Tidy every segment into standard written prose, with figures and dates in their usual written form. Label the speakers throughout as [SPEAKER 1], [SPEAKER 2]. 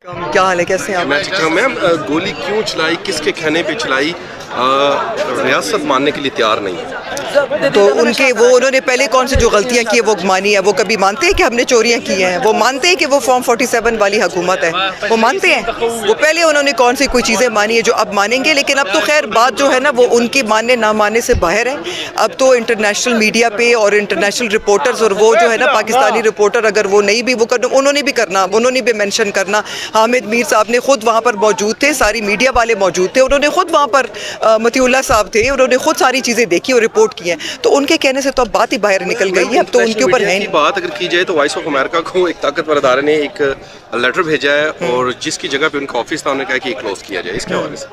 [SPEAKER 1] کیا حال ہے، کیسے ہیں آپ؟
[SPEAKER 2] میں ٹھیک ہوں میم. گولی کیوں چلائی، کس کے کہنے پہ چلائی؟ ریاست ماننے کے لیے تیار نہیں ہے.
[SPEAKER 1] تو انہوں نے پہلے کون سی جو غلطیاں کی ہیں وہ مانی ہے؟ وہ کبھی مانتے ہیں کہ ہم نے چوریاں کی ہیں؟ وہ مانتے ہیں کہ وہ فارم 47 والی حکومت ہے؟ وہ مانتے ہیں؟ وہ پہلے انہوں نے کون سی کوئی چیزیں مانی ہیں جو اب مانیں گے؟ لیکن اب تو خیر بات جو ہے نا وہ ان کی ماننے نہ ماننے سے باہر ہے. اب تو انٹرنیشنل میڈیا پہ اور انٹرنیشنل رپورٹرز اور وہ جو ہے نا پاکستانی رپورٹر اگر وہ نہیں بھی وہ کرنا، انہوں نے بھی کرنا، انہوں نے بھی مینشن کرنا. حامد میر صاحب نے خود وہاں پر موجود تھے، ساری میڈیا والے موجود تھے، انہوں نے خود وہاں پر متی اللہ صاحب تھے، انہوں نے خود ساری چیزیں دیکھی اور رپورٹ کی ہیں. تو ان کے کہنے سے تو اب بات ہی باہر نکل گئی ہے. اب تو ان کے اوپر ہے.
[SPEAKER 2] بات اگر کی جائے تو وائس آف امریکہ کو ایک طاقتور ادارے نے ایک لیٹر بھیجا ہے اور جس کی جگہ پہ ان کا آفس تھا انہوں نے کہا کہ یہ کلوز کیا جائے. اس کے حوالے سے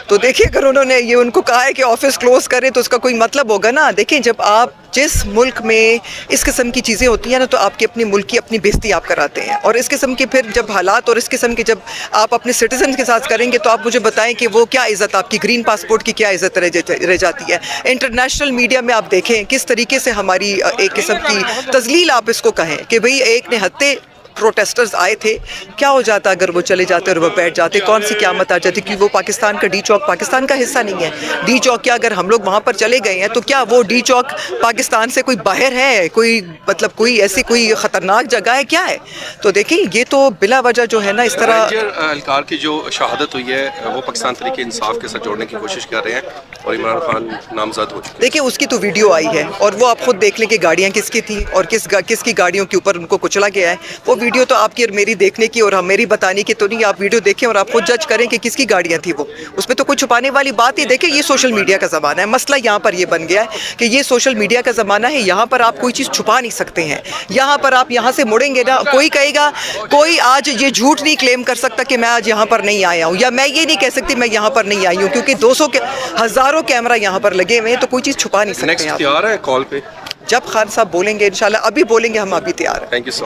[SPEAKER 1] تو دیکھیے اگر انہوں نے یہ ان کو کہا ہے کہ آفس کلوز کرے تو اس کا کوئی مطلب ہوگا نا. دیکھیں جب آپ جس ملک میں اس قسم کی چیزیں ہوتی ہیں نا تو آپ کی اپنی ملک کی اپنی بےزتی آپ کراتے ہیں. اور اس قسم کے پھر جب حالات اور اس قسم کے جب آپ اپنے سٹیزن کے ساتھ کریں گے تو آپ مجھے بتائیں کہ وہ کیا عزت، آپ کی گرین پاسپورٹ کی کیا عزت رہ جاتی ہے. انٹرنیشنل میڈیا میں آپ دیکھیں کس طریقے سے ہماری ایک قسم کی تذلیل آپ اس کو کہیں کہ بھئی ایک نے ہتے پروٹیسٹرز آئے تھے، کیا ہو جاتا اگر وہ چلے جاتے اور وہ بیٹھ جاتے؟ کون سی قیامت آ جاتی؟ کہ وہ پاکستان کا ڈی چوک پاکستان کا حصہ نہیں ہے. ڈی چوک کیا اگر ہم لوگ وہاں پر چلے گئے ہیں تو کیا وہ ڈی چوک پاکستان سے کوئی باہر ہے؟ کوئی مطلب کوئی ایسی کوئی خطرناک جگہ ہے کیا ہے؟ تو دیکھیں یہ تو بلا وجہ جو ہے نا اس طرح
[SPEAKER 2] اہلکار کی جو شہادت ہوئی ہے وہ پاکستان تحریک انصاف کے ساتھ جوڑنے کی کوشش کر رہے ہیں اور عمران خان نامزد ہو چکے ہیں.
[SPEAKER 1] دیکھیں اس کی تو ویڈیو آئی ہے اور وہ آپ خود دیکھ لیں کہ گاڑیاں کس کی تھیں اور کس کی گاڑیوں کے اوپر ان کو کچلا گیا ہے. وہ ویڈیو تو آپ کی اور میری دیکھنے کی اور میری بتانے کی تو نہیں. آپ ویڈیو دیکھیں اور آپ خود جج کریں کہ کس کی گاڑیاں تھیں. وہ اس میں تو کوئی چھپانے والی بات ہی. دیکھیں یہ سوشل میڈیا کا زمانہ ہے. مسئلہ یہاں پر یہ بن گیا ہے کہ یہ سوشل میڈیا کا زمانہ ہے. یہاں پر آپ کوئی چیز چھپا نہیں سکتے ہیں. یہاں پر آپ یہاں سے مڑیں گے نا کوئی کہے گا، کوئی آج یہ جھوٹ نہیں کلیم کر سکتا کہ میں آج یہاں پر نہیں آیا ہوں، یا میں یہ نہیں کہہ سکتی میں یہاں پر نہیں آئی ہوں، کیونکہ 200 کے ہزاروں کیمرہ یہاں پر لگے ہوئے ہیں تو کوئی چیز چھپا نہیں سکتے ہیں.
[SPEAKER 2] تیار ہے کال پہ؟
[SPEAKER 1] جب خان صاحب بولیں گے انشاءاللہ، ابھی بولیں گے ہم ابھی تیار ہیں.
[SPEAKER 2] Thank you so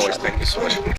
[SPEAKER 2] much.